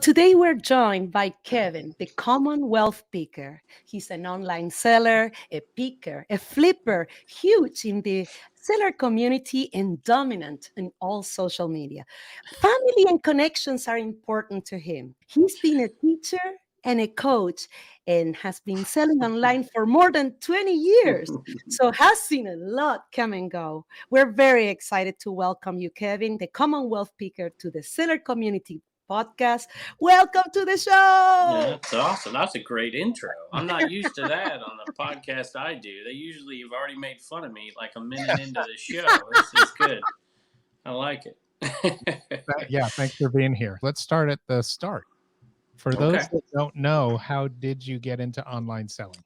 Today we're joined by Kevin, the Commonwealth Picker. He's an online seller, a picker, a flipper, huge in the seller community and dominant in all social media. Family and connections are important to him. He's been a teacher and a coach and has been selling online for more than 20 years. So has seen a lot come and go. We're very excited to welcome you, Kevin, the Commonwealth Picker, to the seller community podcast. Welcome to the Yeah, show. that's awesome. That's a great intro. I'm not used to that on the podcast I do. They usually have already made fun of me like a minute into the show. This is good. I like it. Yeah, thanks for being here. Let's start at the start. For Okay. those that don't know, how did you get into online selling?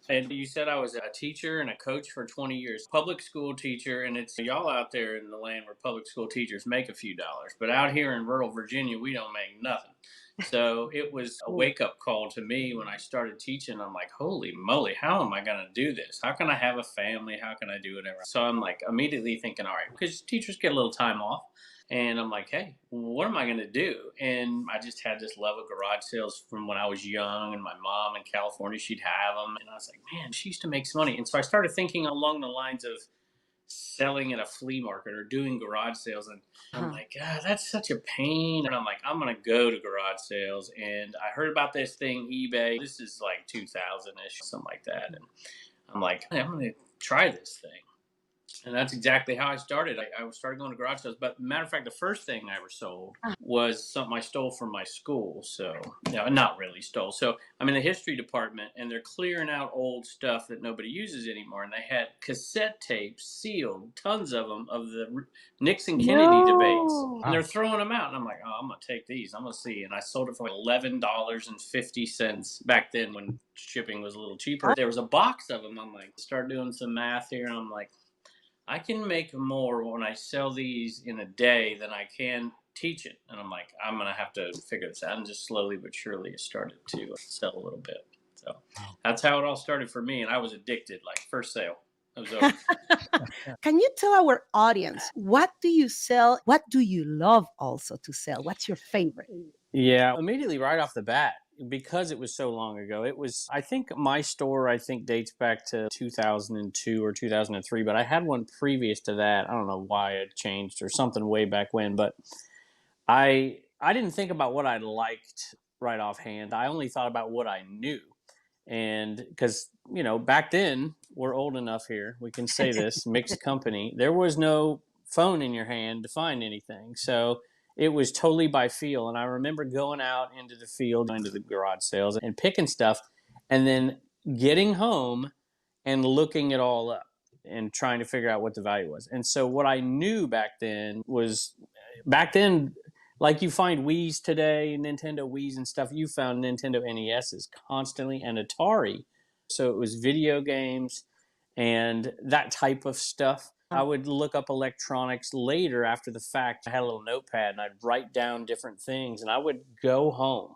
And you said I was a teacher and a coach for 20 years, public school teacher, and it's y'all out there in the land where public school teachers make a few dollars, but out here in rural Virginia, we don't make nothing. So it was a wake up call to me when I started teaching. I'm like, holy moly, how am I going to do this? How can I have a family? How can I do whatever? So I'm like immediately thinking, all right, because teachers get a little time off. And I'm like, hey, what am I going to do? And I just had this love of garage sales from when I was young. And my mom in California, she'd have them. And I was like, man, she used to make some money. And so I started thinking along the lines of selling at a flea market or doing garage sales. And I'm like, that's such a pain. And I'm like, I'm going to go to garage sales. And I heard about this thing, eBay. This is like 2000-ish, something like that. And I'm like, hey, I'm going to try this thing. And that's exactly how I started. I started going to garage sales. But matter of fact, the first thing I ever sold was something I stole from my school. So, not really stole. So I'm in the history department, and they're clearing out old stuff that nobody uses anymore. And they had cassette tapes sealed, tons of them, of the Nixon-Kennedy debates. And they're throwing them out. And I'm like, I'm going to take these. I'm going to see. And I sold it for like $11.50 back then when shipping was a little cheaper. There was a box of them. I'm like, start doing some math here. And I'm like, I can make more when I sell these in a day than I can teach it. And I'm like, I'm going to have to figure this out. And just slowly but surely it started to sell a little bit. So that's how it all started for me. And I was addicted, like first sale. It was over. Can you tell our audience, what do you sell? What do you love also to sell? What's your favorite? Yeah, immediately right off the bat, because it was so long ago, I think my store, dates back to 2002 or 2003, but I had one previous to that. I don't know why it changed or something way back when, but I didn't think about what I liked right offhand. I only thought about what I knew. And because, back then, we're old enough here, we can say this, mixed company, there was no phone in your hand to find anything. So it was totally by feel. And I remember going out into the field, into the garage sales and picking stuff and then getting home and looking it all up and trying to figure out what the value was. And so what I knew back then, like you find Wii's today, Nintendo Wii's and stuff, you found Nintendo NES's constantly and Atari. So it was video games and that type of stuff. I would look up electronics later after the fact. I had a little notepad and I'd write down different things and I would go home.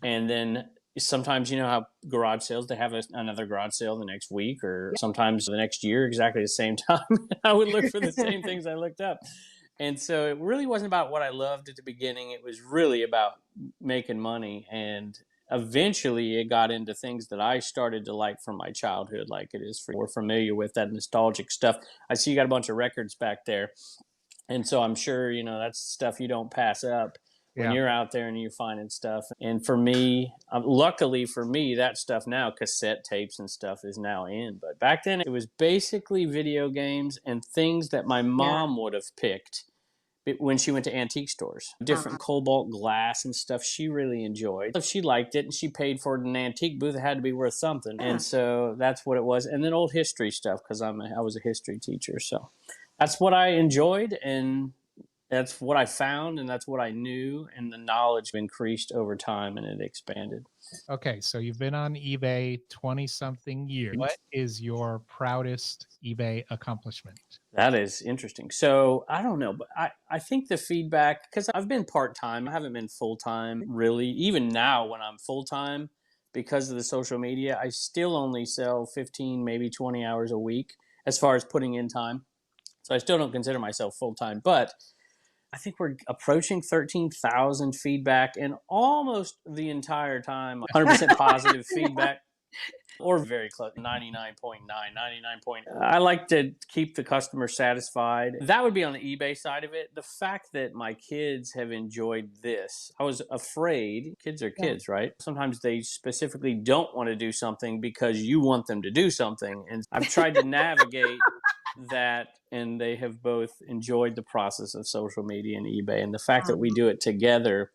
And then sometimes, how garage sales, they have another garage sale the next week or sometimes the next year, exactly the same time. I would look for the same things I looked up. And so it really wasn't about what I loved at the beginning. It was really about making money. And eventually it got into things that I started to like from my childhood, like it is we're familiar with that nostalgic stuff. I see you got a bunch of records back there. And so I'm sure, that's stuff you don't pass up when you're out there and you're finding stuff. And for me, luckily for me, that stuff now, cassette tapes and stuff is now in. But back then it was basically video games and things that my mom would have picked when she went to antique stores. Different cobalt glass and stuff she really enjoyed. If she liked it and she paid for it in an antique booth, it had to be worth something. And so that's what it was. And then old history stuff, because I was a history teacher. So that's what I enjoyed, and that's what I found, and that's what I knew, and the knowledge increased over time, and it expanded. Okay, so you've been on eBay 20-something years. What is your proudest eBay accomplishment? That is interesting. So I don't know, but I think the feedback, because I've been part-time, I haven't been full-time really. Even now when I'm full-time, because of the social media, I still only sell 15, maybe 20 hours a week as far as putting in time. So I still don't consider myself full-time, but I think we're approaching 13,000 feedback, and almost the entire time, 100% positive feedback. Or very close, 99.9, 99 point. I like to keep the customer satisfied. That would be on the eBay side of it. The fact that my kids have enjoyed this, I was afraid. Kids are Yeah. kids, right? Sometimes they specifically don't want to do something because you want them to do something. And I've tried to navigate that, and they have both enjoyed the process of social media and eBay. And the fact that we do it together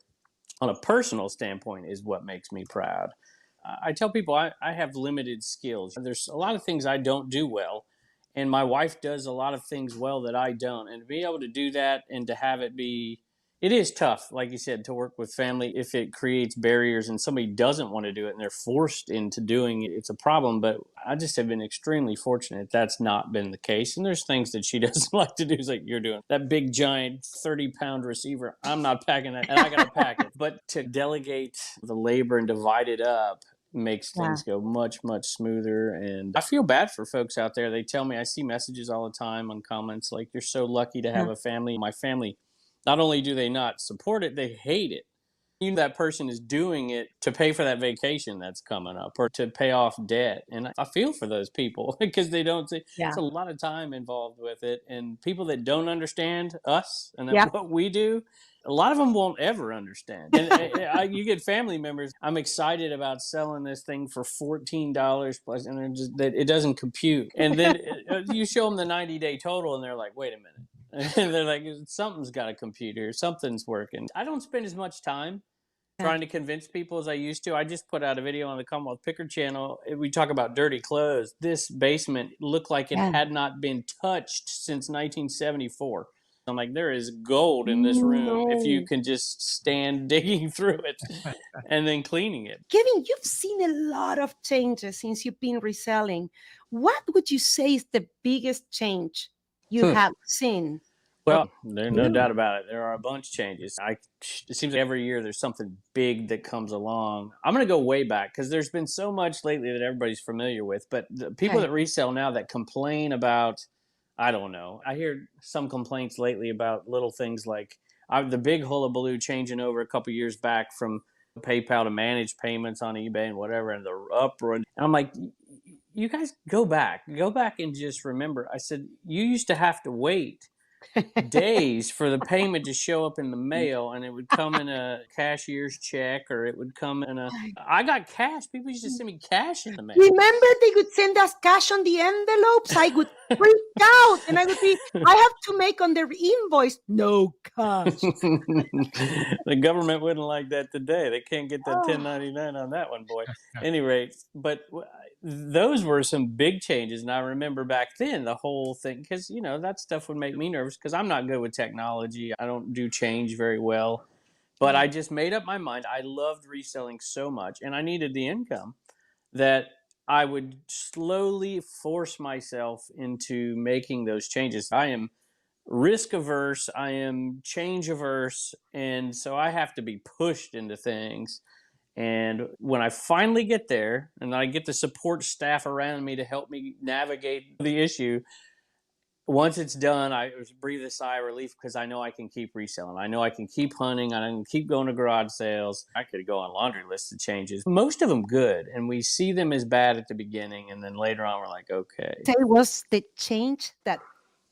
on a personal standpoint is what makes me proud. I tell people I have limited skills. There's a lot of things I don't do well, and my wife does a lot of things well that I don't. And to be able to do that and to have it be, it is tough, like you said, to work with family if it creates barriers and somebody doesn't want to do it and they're forced into doing it. It's a problem, but I just have been extremely fortunate that's not been the case. And there's things that she doesn't like to do, is like you're doing that big giant 30-pound receiver. I'm not packing that, and I got to pack it. But to delegate the labor and divide it up makes Yeah. things go much, much smoother. And I feel bad for folks out there. They tell me, I see messages all the time on comments like, you're so lucky to have Yeah. a family. My family, not only do they not support it, they hate it. You know, that person is doing it to pay for that vacation that's coming up or to pay off debt. And I feel for those people because they don't see, Yeah. it's a lot of time involved with it. And people that don't understand us and Yeah. what we do, a lot of them won't ever understand. And you get family members. I'm excited about selling this thing for $14 plus, and they're just that it doesn't compute. And then you show them the 90-day total, and they're like, "Wait a minute." And they're like, something's got a computer, something's working. I don't spend as much time Yeah. trying to convince people as I used to. I just put out a video on the Commonwealth Picker channel. We talk about dirty clothes. This basement looked like it Yeah. had not been touched since 1974. I'm like, there is gold in this room if you No. can just stand digging through it and then cleaning it. Kevin, you've seen a lot of changes since you've been reselling. What would you say is the biggest change you have seen? Well, there's no doubt about it. There are a bunch of changes. It seems like every year there's something big that comes along. I'm going to go way back because there's been so much lately that everybody's familiar with. But the people Okay. that resell now that complain about, I don't know. I hear some complaints lately about little things like the big hullabaloo changing over a couple years back from PayPal to manage payments on eBay and whatever, and the uproar. And I'm like, you guys go back and just remember. I said, you used to have to wait days for the payment to show up in the mail, and it would come in a cashier's check, or it would come in a, I got cash. People used to send me cash in the mail. Remember, they would send us cash on the envelopes. I would freak out, and I would be, I have to make on their invoice, no cash. The government wouldn't like that today. They can't get that Oh, 1099 on that one, boy. Any rate, but those were some big changes. And I remember back then the whole thing, because, you know, that stuff would make me nervous because I'm not good with technology. I don't do change very well. But yeah. I just made up my mind. I loved reselling so much, and I needed the income that I would slowly force myself into making those changes. I am risk averse, I am change averse, and so I have to be pushed into things. And when I finally get there and I get the support staff around me to help me navigate the issue, once it's done, I breathe a sigh of relief because I know I can keep reselling. I know I can keep hunting. I can keep going to garage sales. I could go on laundry lists of changes. Most of them good, and we see them as bad at the beginning, and then later on we're like, okay. Say, was the change that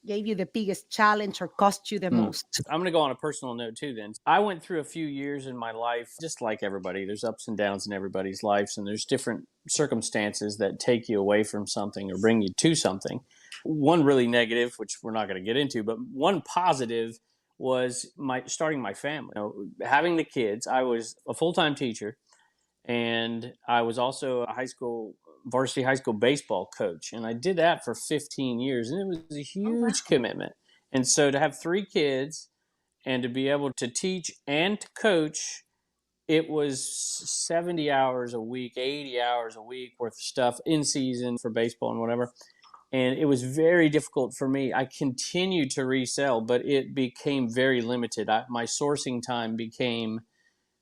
gave you the biggest challenge or cost you the most? I'm going to go on a personal note too then. I went through a few years in my life, just like everybody. There's ups and downs in everybody's lives, and there's different circumstances that take you away from something or bring you to something. One really negative, which we're not going to get into, but one positive was starting my family. You know, having the kids. I was a full-time teacher, and I was also a varsity high school baseball coach, and I did that for 15 years, and it was a Oh, wow. huge commitment. And so to have 3 kids and to be able to teach and to coach, it was 70 hours a week, 80 hours a week worth of stuff in season for baseball and whatever. And it was very difficult for me. I continued to resell, but it became very limited. My sourcing time became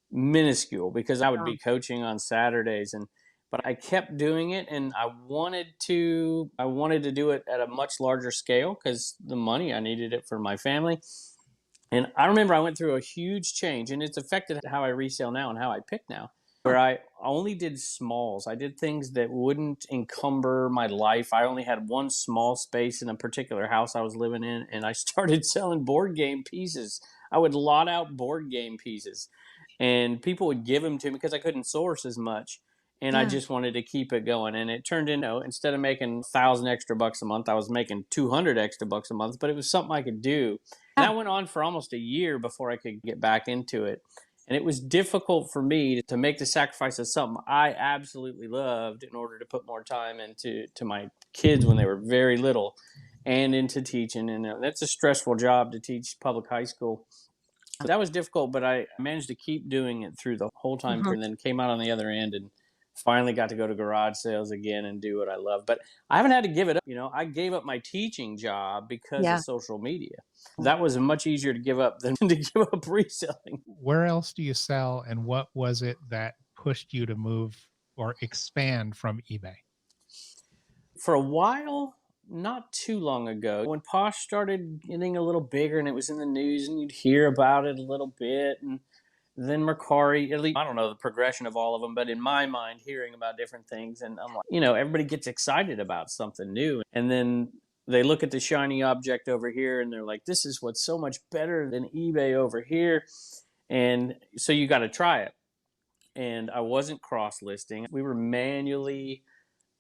minuscule because I would be coaching on Saturdays, but I kept doing it, and I wanted to do it at a much larger scale because the money, I needed it for my family. And I remember I went through a huge change, and it's affected how I resell now and how I pick now, where I only did smalls. I did things that wouldn't encumber my life. I only had one small space in a particular house I was living in, and I started selling board game pieces. I would lot out board game pieces, and people would give them to me because I couldn't source as much. And I Yeah. just wanted to keep it going. And it turned into, instead of making 1,000 extra bucks a month, I was making 200 extra bucks a month, but it was something I could do. And that went on for almost a year before I could get back into it. And it was difficult for me to make the sacrifice of something I absolutely loved in order to put more time into my kids when they were very little and into teaching. And that's a stressful job to teach public high school. That was difficult, but I managed to keep doing it through the whole time Mhm. and then came out on the other end and finally got to go to garage sales again and do what I love. But I haven't had to give it up. I gave up my teaching job because of Yeah. social media. That was much easier to give up than to give up reselling. Where else do you sell, and what was it that pushed you to move or expand from eBay? For a while, not too long ago, when Posh started getting a little bigger and it was in the news and you'd hear about it a little bit, and then Mercari, at least I don't know the progression of all of them, but in my mind, hearing about different things, and I'm like, everybody gets excited about something new, and then they look at the shiny object over here, and they're like, "This is what's so much better than eBay over here," and so you got to try it. And I wasn't cross listing; we were manually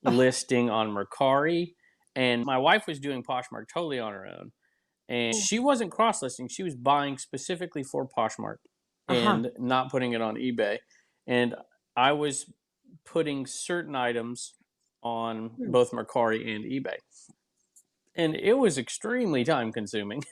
Oh, listing on Mercari, and my wife was doing Poshmark totally on her own, and she wasn't cross listing. She was buying specifically for Poshmark uh-huh. and not putting it on eBay. And I was putting certain items on Hmm. both Mercari and eBay. And it was extremely time consuming.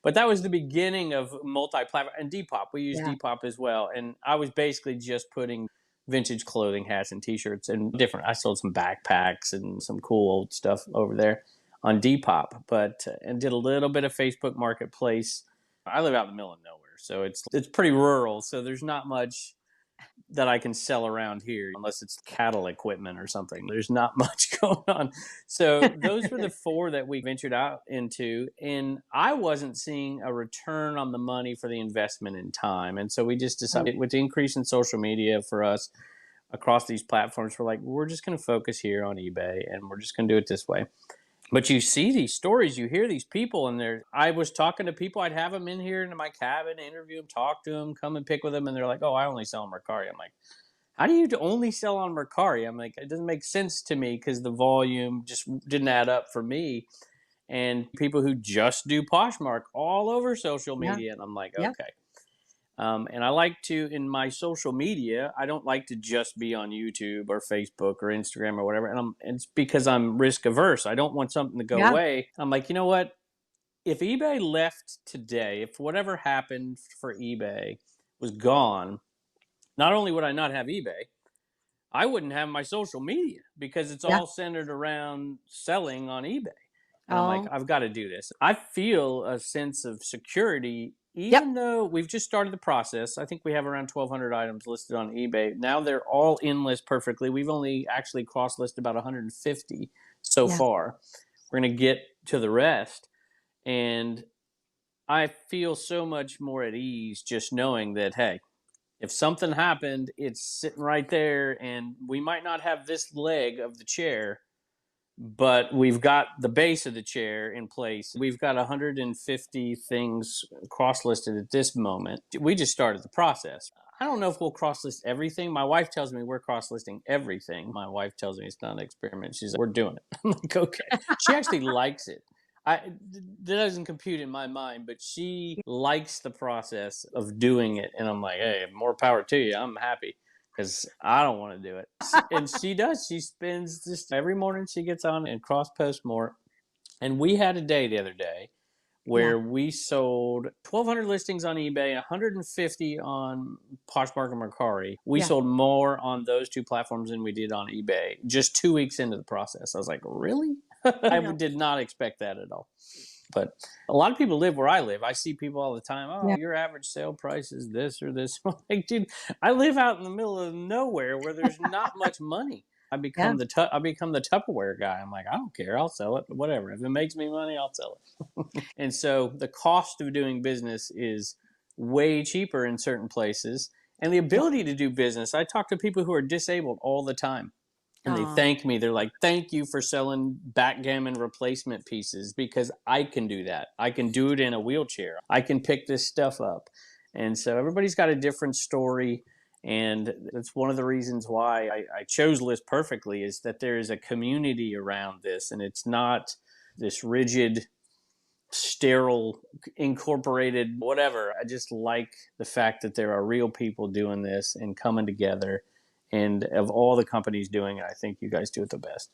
But that was the beginning of multi platform and Depop. We use Yeah. Depop as well. And I was basically just putting vintage clothing, hats, and t shirts and different. I sold some backpacks and some cool old stuff over there on Depop, but and did a little bit of Facebook Marketplace. I live out in the middle of nowhere, so it's pretty rural. So there's not much that I can sell around here unless it's cattle equipment or something. There's not much going on. So those were the four that we ventured out into. And I wasn't seeing a return on the money for the investment in time. And so we just decided with the increase in social media for us across these platforms, we're like, we're just going to focus here on eBay and we're just going to do it this way. But you see these stories, you hear these people, and I was talking to people. I'd have them in here into my cabin, interview them, talk to them, come and pick with them, and they're like, "Oh, I only sell on Mercari." I'm like, "How do you only sell on Mercari?" I'm like, "It doesn't make sense to me because the volume just didn't add up for me." And people who just do Poshmark all over social Yeah. media, and I'm like, Yeah. "Okay." And I like to, in my social media, I don't like to just be on YouTube or Facebook or Instagram or whatever. And it's because I'm risk averse. I don't want something to go Yeah. away. I'm like, you know what? If eBay left today, if whatever happened for eBay was gone, not only would I not have eBay, I wouldn't have my social media because it's Yeah. all centered around selling on eBay. And I'm like, Oh, I've got to do this. I feel a sense of security, yep. even though we've just started the process. I think we have around 1,200 items listed on eBay. Now they're all in list perfectly. We've only actually cross listed about 150 so Yeah. far. We're going to get to the rest. And I feel so much more at ease just knowing that, hey, if something happened, it's sitting right there, and we might not have this leg of the chair, but we've got the base of the chair in place. We've got 150 things cross listed at this moment. We just started the process. I don't know if we'll cross list everything. My wife tells me we're cross listing everything. My wife tells me it's not an experiment. She's like, we're doing it. I'm like, okay. She actually likes it. That doesn't compute in my mind, but she likes the process of doing it. And I'm like, hey, more power to you. I'm happy because I don't want to do it. And she does. She spends just every morning she gets on and cross post more. And we had a day the other day Yeah. where we sold 1,200 listings on eBay, 150 on Poshmark and Mercari. We Yeah. sold more on those two platforms than we did on eBay just 2 weeks into the process. I was like, really? I I know. did not expect that at all. But a lot of people live where I live. I see people all the time. Oh, Yeah. your average sale price is this or this. I'm like, dude, I live out in the middle of nowhere where there's not much money. Yeah. I become the Tupperware guy. I'm like, I don't care, I'll sell it, whatever. If it makes me money, I'll sell it. And so the cost of doing business is way cheaper in certain places, and the Yeah. ability to do business. I talk to people who are disabled all the time, and they Oh, thank me. They're like, thank you for selling backgammon replacement pieces, because I can do that. I can do it in a wheelchair. I can pick this stuff up. And so everybody's got a different story. And that's one of the reasons why I chose List Perfectly, is that there is a community around this, and it's not this rigid, sterile, incorporated whatever. I just like the fact that there are real people doing this and coming together. And of all the companies doing it, I think you guys do it the best.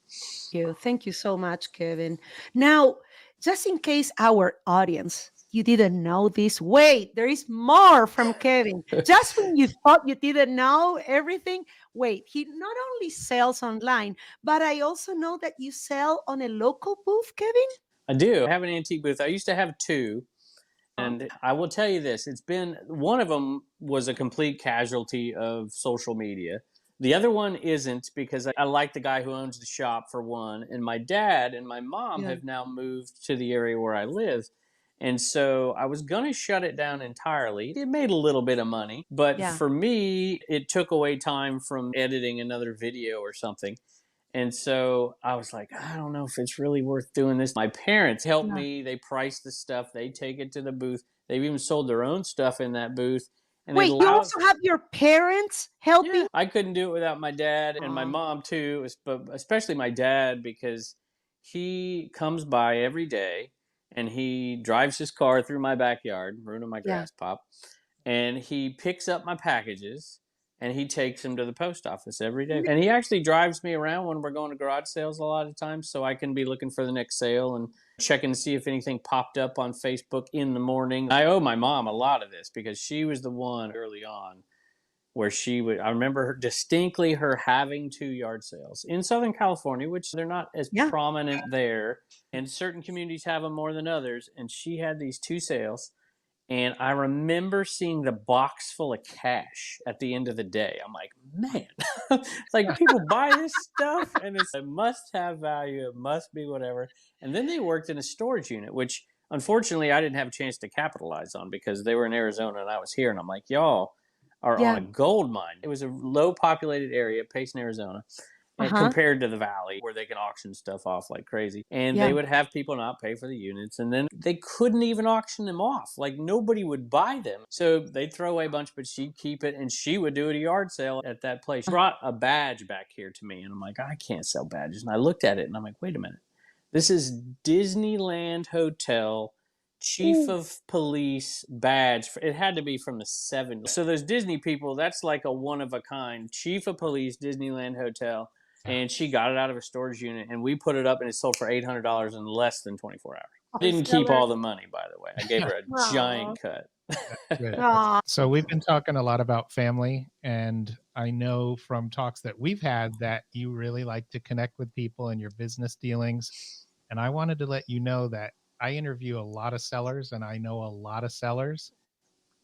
thank you so much, Kevin. Now, just in case our audience, you didn't know this, wait, there is more from Kevin. Just when you thought you didn't know everything, wait, he not only sells online, but I also know that you sell on a local booth, Kevin. I do. I have an antique booth. I used to have two. Huh? And I will tell you this, it's been, one of them was a complete casualty of social media. The other one isn't, because I like the guy who owns the shop, for one. And my dad and my mom Yeah. have now moved to the area where I live. And so I was going to shut it down entirely. It made a little bit of money, but Yeah. for me, it took away time from editing another video or something. And so I was like, I don't know if it's really worth doing this. My parents helped Yeah. me. They priced the stuff. They take it to the booth. They've even sold their own stuff in that booth. And it Wait, you allows, also have your parents yeah, helping? I couldn't do it without my dad and my Oh, mom too, but especially my dad, because he comes by every day and he drives his car through my backyard, ruining my yeah. grass pop, and he picks up my packages and he takes them to the post office every day. And he actually drives me around when we're going to garage sales a lot of times, so I can be looking for the next sale and checking to see if anything popped up on Facebook in the morning. I owe my mom a lot of this, because she was the one early on where she would, I remember her distinctly, her having two yard sales in Southern California, which they're not as Yeah. prominent there, and certain communities have them more than others. And she had these two sales, and I remember seeing the box full of cash at the end of the day. I'm like, man, it's like people buy this stuff and it's a must have value. It must be whatever. And then they worked in a storage unit, which unfortunately I didn't have a chance to capitalize on, because they were in Arizona and I was here. And I'm like, y'all are on Yeah. a gold mine. It was a low populated area, Payson, Arizona, and Uh-huh. compared to the valley where they can auction stuff off like crazy. And Yeah. they would have people not pay for the units, and then they couldn't even auction them off. Like, nobody would buy them. So they'd throw away a bunch, but she'd keep it, and she would do a yard sale at that place. She brought a badge back here to me, and I'm like, I can't sell badges. And I looked at it and I'm like, wait a minute. This is Disneyland Hotel chief Ooh. of police badge. It had to be from the 70s. So those Disney people, that's like a one of a kind. Chief of police, Disneyland Hotel. And she got it out of a storage unit, and we put it up, and it sold for $800 in less than 24 hours. Didn't keep Seller. all the money, by the way. I gave her a Aw. giant cut. Good. Aw. So we've been talking a lot about family, and I know from talks that we've had that you really like to connect with people in your business dealings. And I wanted to let you know that I interview a lot of sellers, and I know a lot of sellers.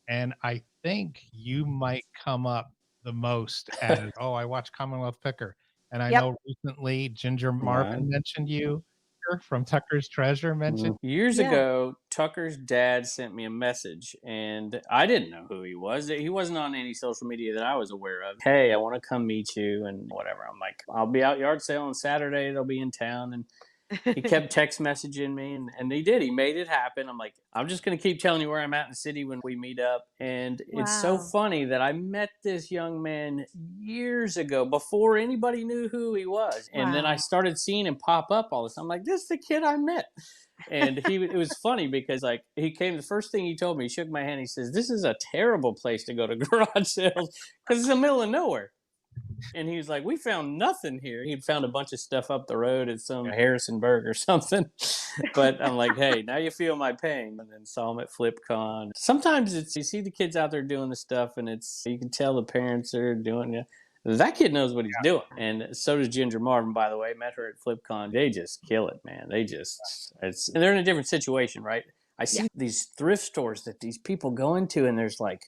And I think you might come up the most as, oh, I watch Commonwealth Picker. And I Yep. know recently Ginger Right. Marvin mentioned you from Tucker's Treasure mentioned. Years Yeah. ago, Tucker's dad sent me a message, and I didn't know who he was. He wasn't on any social media that I was aware of. Hey, I want to come meet you and whatever. I'm like, I'll be out yard sale on Saturday. They'll be in town. And he kept text messaging me, and he did. He made it happen. I'm like, I'm just going to keep telling you where I'm at in the city when we meet up. And it's so Wow. funny that I met this young man years ago before anybody knew who he was. And then I Wow. started seeing him pop up all this. I'm like, this is the kid I met. And it was funny because, like, he came, the first thing he told me, he shook my hand. He says, this is a terrible place to go to garage sales, because it's in the middle of nowhere. And he was like, we found nothing here. He'd found a bunch of stuff up the road at some Harrisonburg or something. But I'm like, hey, now you feel my pain. And then saw him at FlipCon. Sometimes it's, you see the kids out there doing the stuff, and it's, you can tell the parents are doing it. That kid knows what he's doing. And so does Ginger Marvin, by the way. Met her at FlipCon. They just kill it, man. They just, it's, and they're in a different situation, right? I Yeah. see these thrift stores that these people go into, and there's like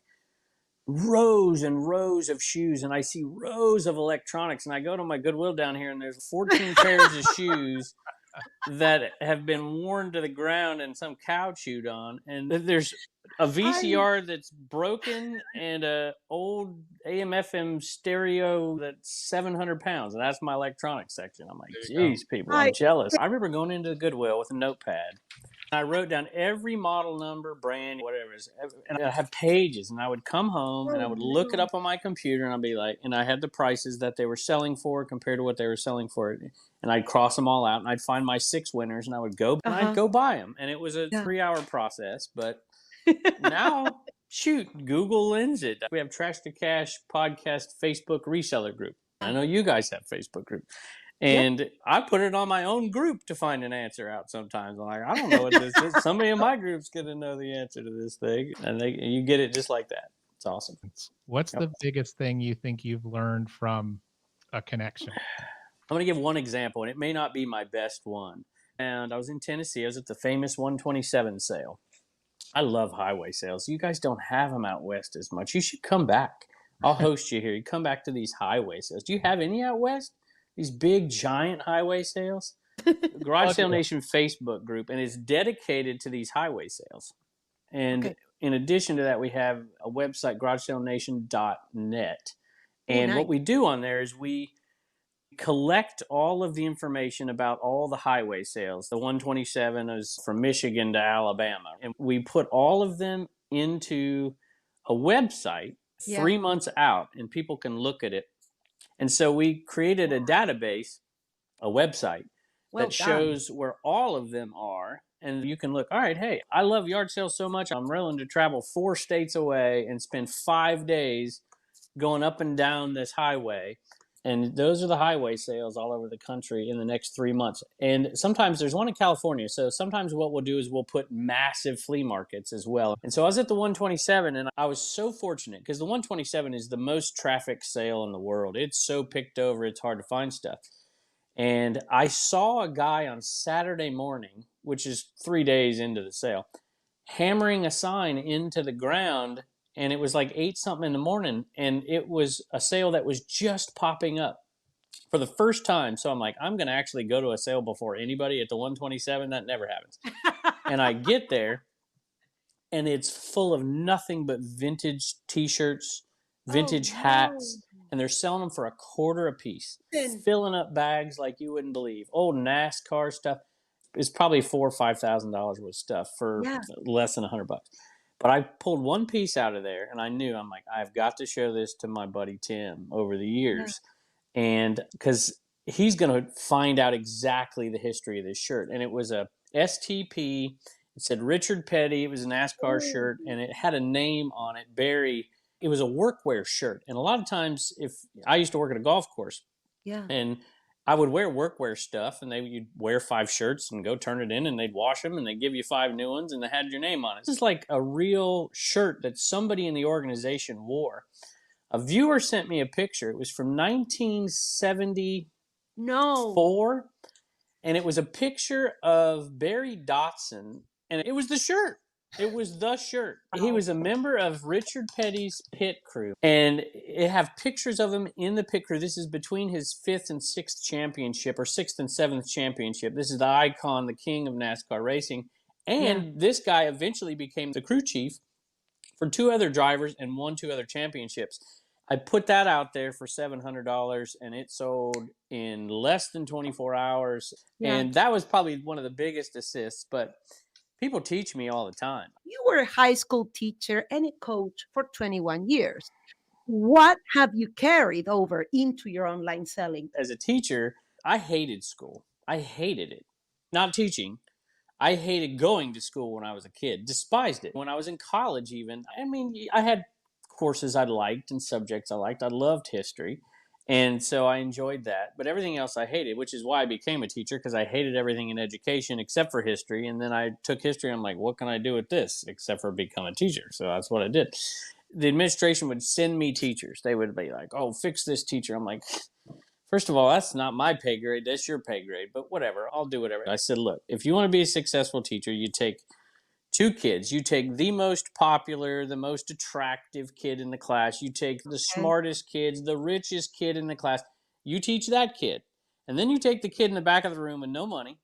rows and rows of shoes, and I see rows of electronics, and I go to my Goodwill down here, and there's 14 pairs of shoes that have been worn to the ground and some cow chewed on, and there's a I VCR that's broken and a old AM/FM stereo that's 700 pounds, and that's my electronics section. I'm like, There you go. geez, people, I I'm jealous. I remember going into the Goodwill with a notepad. I wrote down every model number, brand, whatever it is, and I have pages. And I would come home and I oh would look it no. up on my computer, and I'd be like, and I had the prices that they were selling for compared to what they were selling for, and I'd cross them all out, and I'd find my 6 winners, and I would go and I'd Uh-huh. go buy them, and it was a Yeah. 3 hour process. But now, shoot, Google lends it. We have Trash to Cash podcast Facebook reseller group. I know you guys have Facebook group. Yeah. And I put it on my own group to find an answer out sometimes. I'm like, I don't know what this is. Somebody in my group's going to know the answer to this thing. And you get it just like that. It's awesome. What's Yep. the biggest thing you think you've learned from a connection? I'm going to give one example, and it may not be my best one. And I was in Tennessee. I was at the famous 127 sale. I love highway sales. You guys don't have them out west as much. You should come back. I'll host you here. You come back to these highway sales. Do you have any out west? These big, giant highway sales? Garage Sale Nation Facebook group, and it's dedicated to these highway sales. And Okay. in addition to that, we have a website, garagesaleNation.net. Oh, And nice. what we do on there is we collect all of the information about all the highway sales. The 127 is from Michigan to Alabama. And we put all of them into a website Yeah. 3 months out, and people can look at it. And so we created a database, a website, Well that done. shows where all of them are. And you can look, all right, hey, I love yard sales so much, I'm willing to travel 4 states away and spend 5 days going up and down this highway. And those are the highway sales all over the country in the next 3 months. And sometimes there's one in California. So sometimes what we'll do is we'll put massive flea markets as well. And so I was at the 127, and I was so fortunate because the 127 is the most traffic sale in the world. It's so picked over, it's hard to find stuff. And I saw a guy on Saturday morning, which is 3 days into the sale, hammering a sign into the ground. And it was like 8 something in the morning. And it was a sale that was just popping up for the first time. So I'm like, I'm going to actually go to a sale before anybody at the 127. That never happens. And I get there, and it's full of nothing but vintage t-shirts, vintage hats, and they're selling them for $0.25 a piece, filling up bags like you wouldn't believe. Old NASCAR stuff is probably $4,000 or $5,000 worth of stuff for less than $100. But I pulled one piece out of there, and I knew, I'm like, I've got to show this to my buddy Tim over the years, and because he's going to find out exactly the history of this shirt. And it was a STP. It said Richard Petty. It was a NASCAR shirt, and it had a name on it, Barry. It was a workwear shirt. And a lot of times, if I used to work at a golf course, Yeah. and I would wear workwear stuff, and you'd wear 5 shirts and go turn it in, and they'd wash them, and they'd give you 5 new ones, and they had your name on it. This is like a real shirt that somebody in the organization wore. A viewer sent me a picture. It was from 1974. No. And it was a picture of Barry Dotson, and it was the shirt. It was the shirt. He was a member of Richard Petty's pit crew, and it have pictures of him in the pit crew. This is between his 5th and 6th championship, or 6th and 7th championship. This is the icon, the king of NASCAR racing. And this guy eventually became the crew chief for 2 other drivers and won 2 other championships. I put that out there for $700, and it sold in less than 24 hours. Yeah. And that was probably one of the biggest assists. But people teach me all the time. You were a high school teacher and a coach for 21 years. What have you carried over into your online selling? As a teacher, I hated school. I hated it. Not teaching. I hated going to school when I was a kid. Despised it. When I was in college even, I mean, I had courses I liked and subjects I liked. I loved history. And so I enjoyed that. But everything else I hated, which is why I became a teacher, because I hated everything in education except for history. And then I took history. And I'm like, what can I do with this except for become a teacher? So that's what I did. The administration would send me teachers. They would be like, oh, fix this teacher. I'm like, first of all, that's not my pay grade. That's your pay grade. But whatever. I'll do whatever. I said, look, if you want to be a successful teacher, you take two kids. You take the most popular, the most attractive kid in the class. You take the Okay. smartest kids, the richest kid in the class. You teach that kid. And then you take the kid in the back of the room with no money,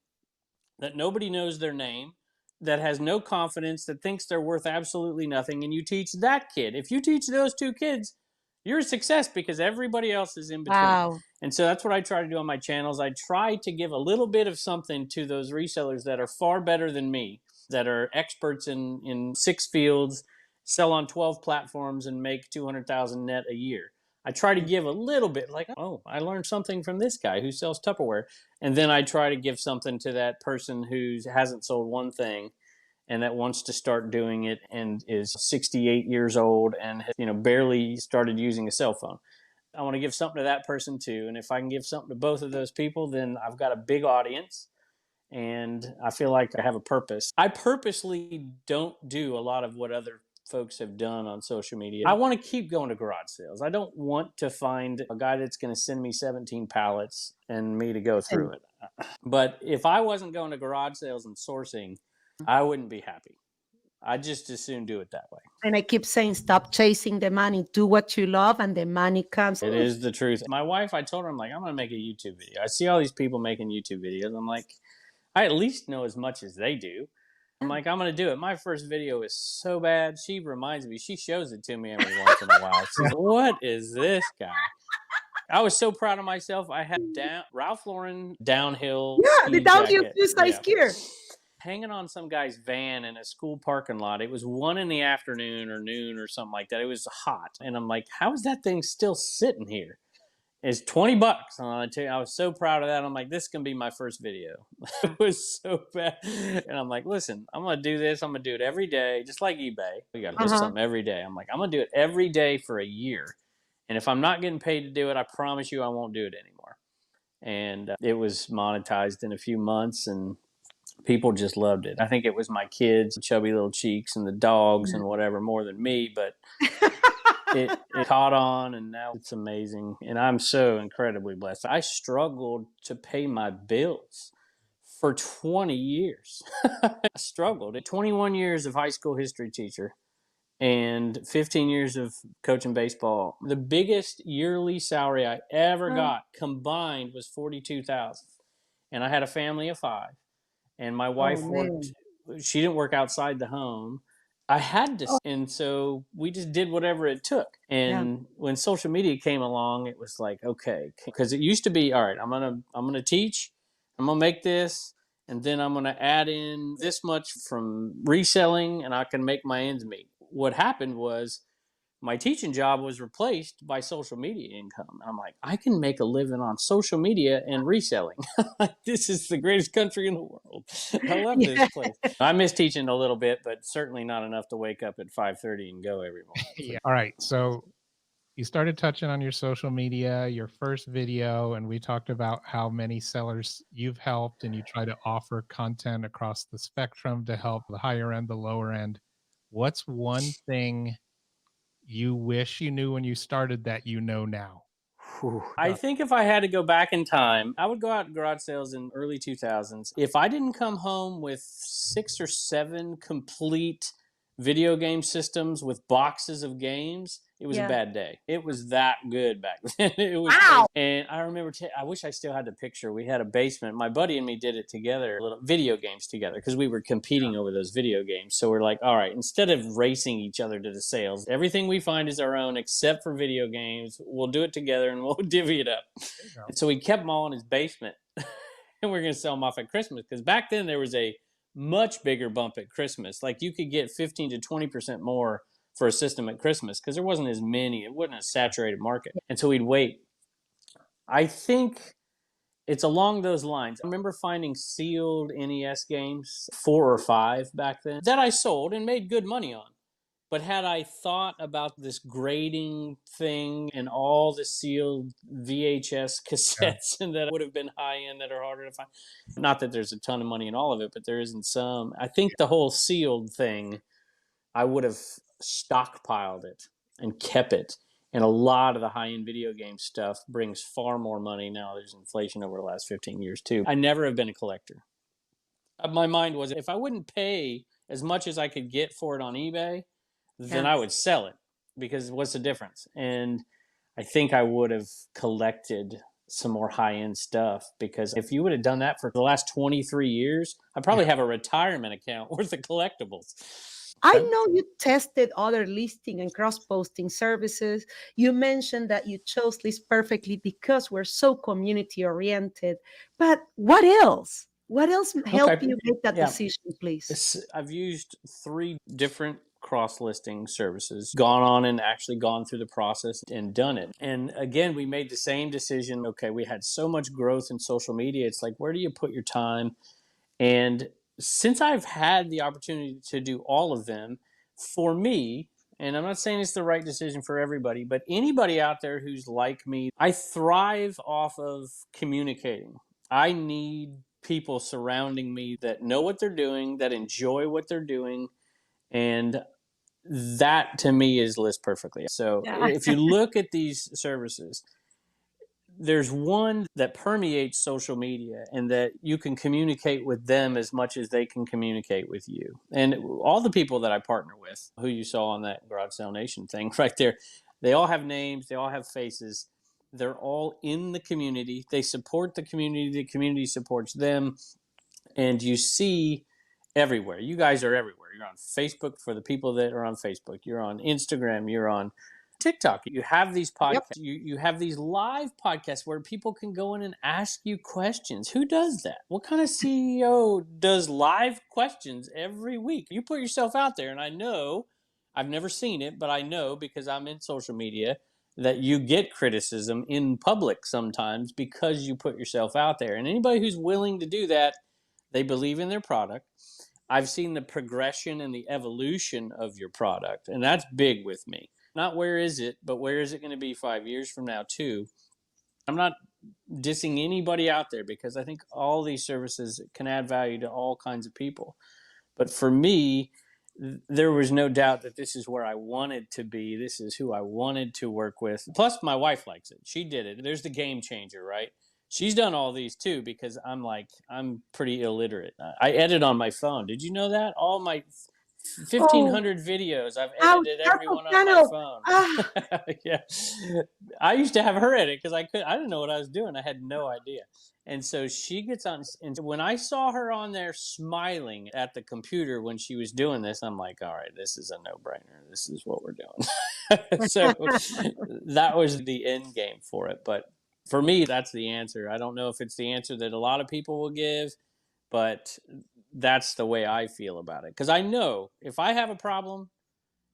that nobody knows their name, that has no confidence, that thinks they're worth absolutely nothing, and you teach that kid. If you teach those two kids, you're a success because everybody else is in between. Wow. And so that's what I try to do on my channels. I try to give a little bit of something to those resellers that are far better than me, that are experts in 6 fields, sell on 12 platforms, and make 200,000 net a year. I try to give a little bit, like, oh, I learned something from this guy who sells Tupperware. And then I try to give something to that person who hasn't sold one thing and that wants to start doing it and is 68 years old and has, barely started using a cell phone. I want to give something to that person too. And if I can give something to both of those people, then I've got a big audience and I feel like I have a purpose. I purposely don't do a lot of what other folks have done on social media. I want to keep going to garage sales. I don't want to find a guy that's going to send me 17 pallets and me to go through it. But if I wasn't going to garage sales and sourcing, I wouldn't be happy. I'd just as soon do it that way. And I keep saying, stop chasing the money, do what you love, and the money comes. It is the truth. My wife, I told her, I'm like, I'm going to make a YouTube video. I see all these people making YouTube videos. I'm like, I at least know as much as they do. I'm like, I'm going to do it. My first video is so bad. She reminds me, she shows it to me every once in a while. She's like, what is this guy? I was so proud of myself. I had Ralph Lauren downhill Yeah, the ski downhill jacket. size gear. Hanging on some guy's van in a school parking lot. It was 1 PM or noon or something like that. It was hot. And I'm like, how is that thing still sitting here? It's $20. And I was so proud of that. I'm like, this can be my first video. It was so bad. And I'm like, listen, I'm going to do this. I'm going to do it every day, just like eBay. We got to do something every day. I'm like, I'm going to do it every day for a year. And if I'm not getting paid to do it, I promise you I won't do it anymore. And it was monetized in a few months and people just loved it. I think it was my kids, chubby little cheeks, and the dogs and whatever more than me, but it caught on and now it's amazing. And I'm so incredibly blessed. I struggled to pay my bills for 20 years. I struggled. 21 years of high school history teacher and 15 years of coaching baseball. The biggest yearly salary I ever got combined was $42,000. And I had a family of 5. And my wife worked, she didn't work outside the home. I had to, and so we just did whatever it took. And when social media came along, it was like, okay, because it used to be, all right, I'm gonna teach, I'm gonna make this, and then I'm gonna add in this much from reselling, and I can make my ends meet. What happened was my teaching job was replaced by social media income. And I'm like, I can make a living on social media and reselling. This is the greatest country in the world. I love this place. I miss teaching a little bit, but certainly not enough to wake up at 5:30 and go every morning. Yeah. All right. So you started touching on your social media, your first video, and we talked about how many sellers you've helped and you try to offer content across the spectrum to help the higher end, the lower end. What's one thing you wish you knew when you started that you know now? I think if I had to go back in time, I would go out to garage sales in early 2000s. If I didn't come home with 6 or 7 complete video game systems with boxes of games, it was a bad day. It was that good back then. It was crazy. And I remember, I wish I still had the picture. We had a basement. My buddy and me did it together, little video games together, because we were competing over those video games. So we're like, all right, instead of racing each other to the sales, everything we find is our own except for video games. We'll do it together and we'll divvy it up. And so we kept them all in his basement. And we're going to sell them off at Christmas, because back then there was a much bigger bump at Christmas. Like you could get 15 to 20% more for a system at Christmas because there wasn't as many. It wasn't a saturated market. And so we'd wait. I think it's along those lines. I remember finding sealed NES games, 4 or 5 back then, that I sold and made good money on. But had I thought about this grading thing and all the sealed VHS cassettes and that would have been high end that are harder to find, not that there's a ton of money in all of it, but there isn't some. I think the whole sealed thing, I would have stockpiled it and kept it. And a lot of the high-end video game stuff brings far more money now. There's inflation over the last 15 years too. I never have been a collector. My mind was, if I wouldn't pay as much as I could get for it on eBay, then Yeah. I would sell it, because what's the difference? And I think I would have collected some more high end stuff, because if you would have done that for the last 23 years, I probably have a retirement account worth of collectibles. I Okay. know you tested other listing and cross posting services. You mentioned that you chose List Perfectly because we're so community oriented. But what else? What else helped Okay. you make that Yeah. decision, please? I've used 3 different cross listing services, gone on and actually gone through the process and done it. And again, we made the same decision. Okay, we had so much growth in social media. It's like, where do you put your time? And since I've had the opportunity to do all of them, for me, and I'm not saying it's the right decision for everybody, but anybody out there who's like me, I thrive off of communicating. I need people surrounding me that know what they're doing, that enjoy what they're doing, and that to me is List Perfectly. So Yeah. if you look at these services, there's one that permeates social media, and that you can communicate with them as much as they can communicate with you. And all the people that I partner with, who you saw on that Garage Sale Nation thing right there, they all have names, they all have faces. They're all in the community. They support the community supports them, and you see everywhere. You guys are everywhere. You're on Facebook for the people that are on Facebook. You're on Instagram. You're on TikTok. You have these Yep. podcasts. You have these live podcasts where people can go in and ask you questions. Who does that? What kind of CEO does live questions every week? You put yourself out there, and I know, I've never seen it, but I know because I'm in social media, that you get criticism in public sometimes because you put yourself out there. And anybody who's willing to do that, they believe in their product. I've seen the progression and the evolution of your product, and that's big with me. Not where is it, but where is it going to be 5 years from now, too. I'm not dissing anybody out there, because I think all these services can add value to all kinds of people. But for me, there was no doubt that this is where I wanted to be. This is who I wanted to work with. Plus, my wife likes it. She did it. There's the game changer, right? She's done all these too, because I'm pretty illiterate. I edit on my phone. Did you know that? All my Oh, 1,500 videos, I've ouch, edited carpal everyone on my tunnel. phone. Ah, Yeah. I used to have her edit because I didn't know what I was doing. I had no idea. And so she gets on, and when I saw her on there smiling at the computer when she was doing this, I'm like, all right, this is a no-brainer. This is what we're doing. So that was the end game for it. But for me, that's the answer. I don't know if it's the answer that a lot of people will give, but that's the way I feel about it. Because I know if I have a problem,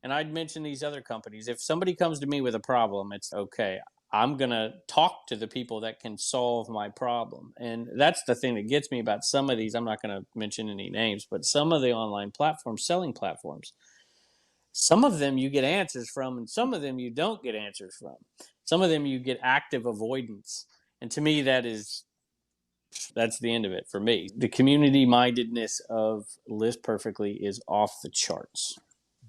and I'd mention these other companies, if somebody comes to me with a problem, it's okay. I'm going to talk to the people that can solve my problem. And that's the thing that gets me about some of these. I'm not going to mention any names, but some of the online platforms, selling platforms, some of them you get answers from, and some of them you don't get answers from. Some of them you get active avoidance. And to me, that's the end of it for me. The community mindedness of List Perfectly is off the charts.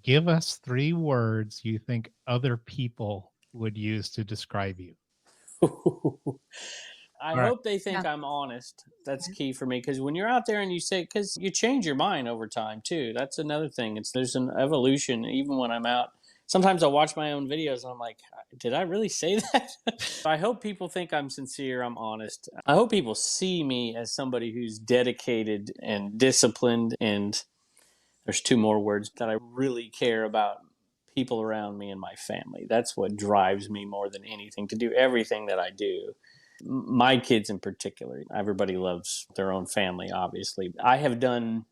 Give us 3 words you think other people would use to describe you. I All right. hope they think yeah. I'm honest. That's key for me, because when you're out there and you say, because you change your mind over time too. That's another thing. There's an evolution even when I'm out. Sometimes I'll watch my own videos and I'm like, did I really say that? I hope people think I'm sincere, I'm honest. I hope people see me as somebody who's dedicated and disciplined, and there's 2 more words, that I really care about people around me and my family. That's what drives me more than anything, to do everything that I do. My kids in particular, everybody loves their own family, obviously. I have done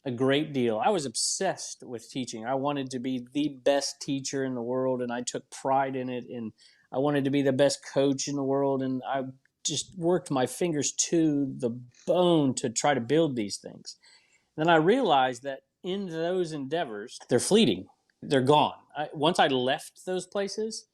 a great deal. I was obsessed with teaching. I wanted to be the best teacher in the world, and I took pride in it. And I wanted to be the best coach in the world, and I just worked my fingers to the bone to try to build these things. And then I realized that in those endeavors, they're fleeting. They're gone. Once I left those places,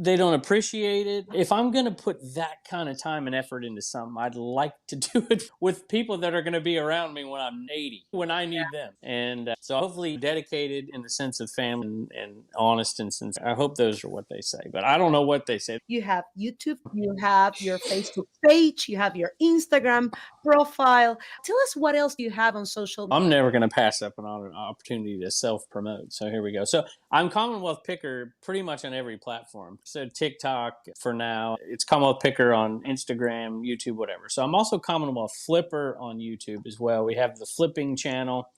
they don't appreciate it. If I'm going to put that kind of time and effort into something, I'd like to do it with people that are going to be around me when I'm 80, when I need them. And so hopefully dedicated in the sense of family and honest and sincere. I hope those are what they say, but I don't know what they say. You have YouTube, you have your Facebook page, you have your Instagram profile. Tell us what else you have on social media. I'm never going to pass up on an opportunity to self-promote. So here we go. So I'm Commonwealth Picker pretty much on every platform. So TikTok for now, it's Commonwealth Picker on Instagram, YouTube, whatever. So I'm also Commonwealth Flipper on YouTube as well. We have the flipping channel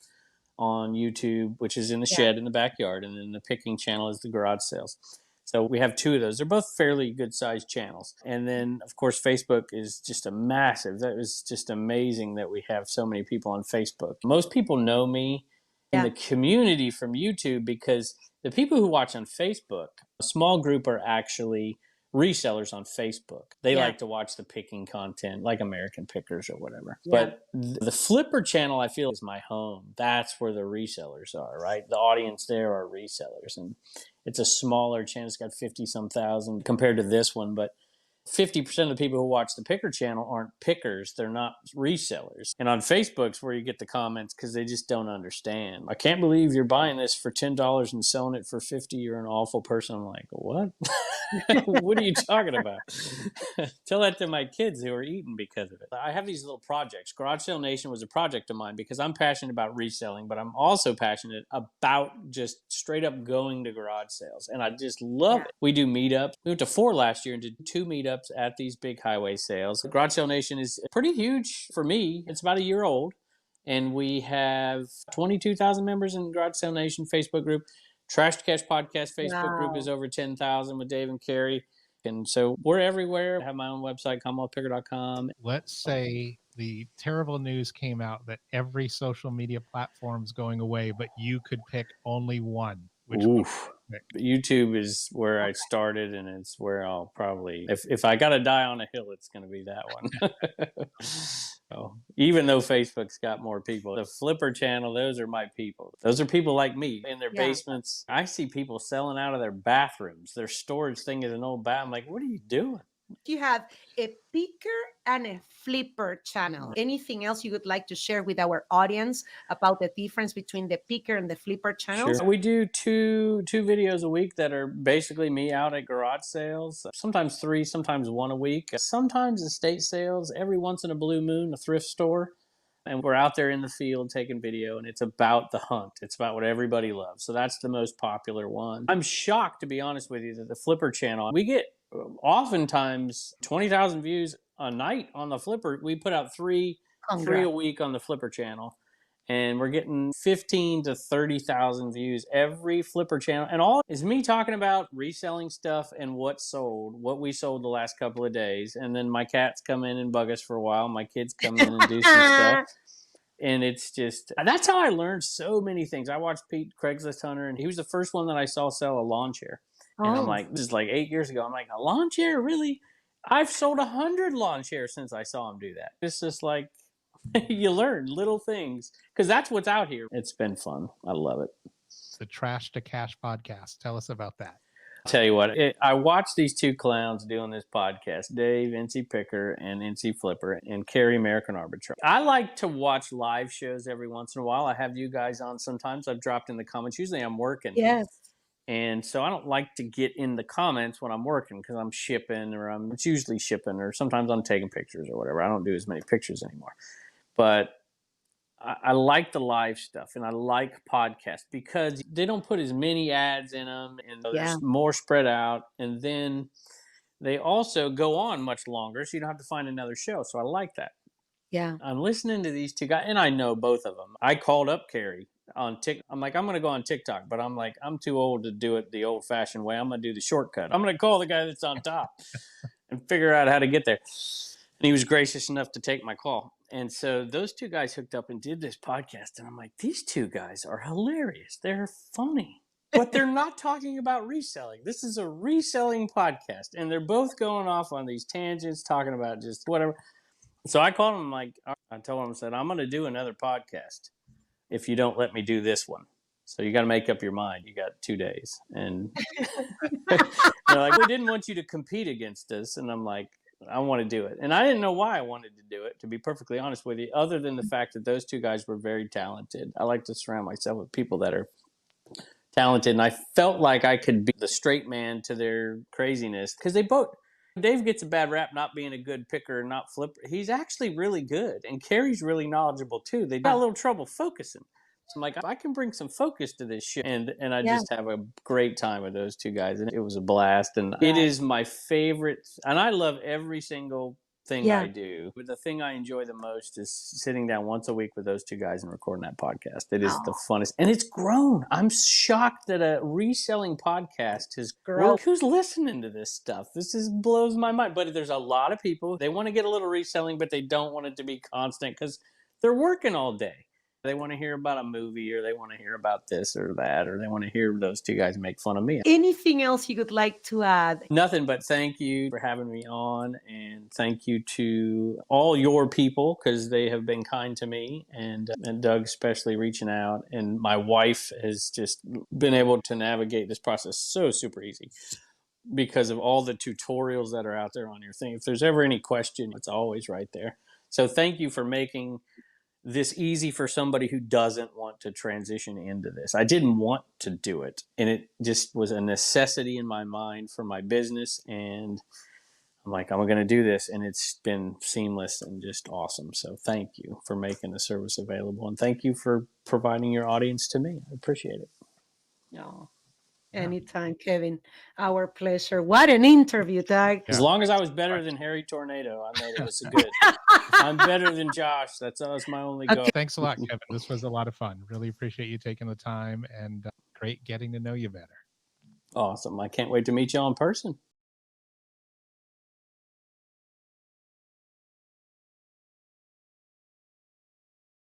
on YouTube, which is in the shed in the backyard, and then the picking channel is the garage sales. So we have two of those. They're both fairly good sized channels. And then, of course, Facebook is just a massive. That was just amazing that we have so many people on Facebook. Most people know me in the community from YouTube because the people who watch on Facebook, a small group are actually resellers on Facebook. They like to watch the picking content, like American Pickers or whatever. But the Flipper channel, I feel, is my home. That's where the resellers are, right? The audience there are resellers. And it's a smaller channel. It's got 50-some thousand compared to this one. But 50% of the people who watch the Picker channel aren't pickers. They're not resellers. And on Facebook's where you get the comments because they just don't understand. I can't believe you're buying this for $10 and selling it for $50. You're an awful person. I'm like, what? What are you talking about? Tell that to my kids who are eating because of it. I have these little projects. Garage Sale Nation was a project of mine because I'm passionate about reselling, but I'm also passionate about just straight up going to garage sales. And I just love it. We do meetups. We went to 4 last year and did 2 meetups at these big highway sales. Garage Sale Nation is pretty huge for me. It's about a year old. And we have 22,000 members in Garage Sale Nation Facebook group. Trash to Cash Podcast Facebook group is over 10,000 with Dave and Carrie. And so we're everywhere. I have my own website, CommonwealthPicker.com. Let's say the terrible news came out that every social media platform is going away, but you could pick only one. Which Oof. YouTube is where I started, and it's where I'll probably, if I got to die on a hill, it's going to be that one. So, even though Facebook's got more people, the Flipper channel, those are my people. Those are people like me in their basements. I see people selling out of their bathrooms. Their storage thing is an old bath. I'm like, what are you doing? You have a picker and a flipper channel. Anything else you would like to share with our audience about the difference between the picker and the flipper channels? Sure. We do two videos a week that are basically me out at garage sales. Sometimes 3, sometimes 1 a week. Sometimes estate sales. Every once in a blue moon, a thrift store. And we're out there in the field taking video, and it's about the hunt. It's about what everybody loves. So that's the most popular one. I'm shocked, to be honest with you, that the Flipper channel, we get oftentimes 20,000 views a night on the Flipper. We put out three a week on the Flipper channel, and we're getting 15 to 30,000 views every Flipper channel. And all is me talking about reselling stuff and what we sold the last couple of days. And then my cats come in and bug us for a while. My kids come in and do some stuff. And it's just, that's how I learned so many things. I watched Pete Craigslist Hunter, and he was the first one that I saw sell a lawn chair. And I'm like, this is like 8 years ago. I'm like, a lawn chair? Really? I've sold 100 lawn chairs since I saw him do that. It's just like, you learn little things because that's what's out here. It's been fun. I love it. The Trash to Cash podcast. Tell us about that. I'll tell you what, I watched these 2 clowns doing this podcast, Dave, NC Picker, and NC Flipper, and Carrie, American Arbitrage. I like to watch live shows every once in a while. I have you guys on sometimes. I've dropped in the comments. Usually I'm working. Yes. And so I don't like to get in the comments when I'm working because I'm shipping it's usually shipping, or sometimes I'm taking pictures or whatever. I don't do as many pictures anymore. But I like the live stuff, and I like podcasts because they don't put as many ads in them, and there's more spread out. And then they also go on much longer, so you don't have to find another show. So I like that. Yeah. I'm listening to these 2 guys, and I know both of them. I called up Carrie on TikTok. I'm like, I'm going to go on TikTok, but I'm like, I'm too old to do it the old-fashioned way. I'm going to do the shortcut. I'm going to call the guy that's on top and figure out how to get there. And he was gracious enough to take my call. And so those 2 guys hooked up and did this podcast. And I'm like, these 2 guys are hilarious. They're funny. But they're not talking about reselling. This is a reselling podcast. And they're both going off on these tangents, talking about just whatever. So I called them, like, I told them, I said, I'm going to do another podcast if you don't let me do this one. So you got to make up your mind. You got 2 days. And They're like, we didn't want you to compete against us. And I'm like, I want to do it. And I didn't know why I wanted to do it, to be perfectly honest with you, other than the fact that those two guys were very talented. I like to surround myself with people that are talented. And I felt like I could be the straight man to their craziness, because they both, Dave gets a bad rap not being a good picker and not flipper. He's actually really good. And Carrie's really knowledgeable too. They got a little trouble focusing. So I'm like, I can bring some focus to this shit. And I just have a great time with those two guys. And it was a blast. And it is my favorite. And I love every single thing I do. But the thing I enjoy the most is sitting down once a week with those two guys and recording that podcast. It is the funnest. And it's grown. I'm shocked that a reselling podcast has grown. Who's listening to this stuff? This is blows my mind. But there's a lot of people, they want to get a little reselling, but they don't want it to be constant because they're working all day. They want to hear about a movie, or they want to hear about this or that, or they want to hear those two guys make fun of me. Anything else you would like to add? Nothing, but thank you for having me on, and thank you to all your people, because they have been kind to me, and Doug especially reaching out, and my wife has just been able to navigate this process so super easy because of all the tutorials that are out there on your thing. If there's ever any question, it's always right there. So thank you for making this easy for somebody who doesn't want to transition into this. I didn't want to do it, and it just was a necessity in my mind for my business. And I'm like, I'm going to do this, and it's been seamless and just awesome. So thank you for making the service available, and thank you for providing your audience to me. I appreciate it. No. Anytime, Kevin. Our pleasure. What an interview, Doug. As long as I was better than Harry Tornado, I made it. It's good. I'm better than Josh. That's my only goal. Thanks a lot, Kevin. This was a lot of fun. Really appreciate you taking the time, and great getting to know you better. Awesome. I can't wait to meet you in person.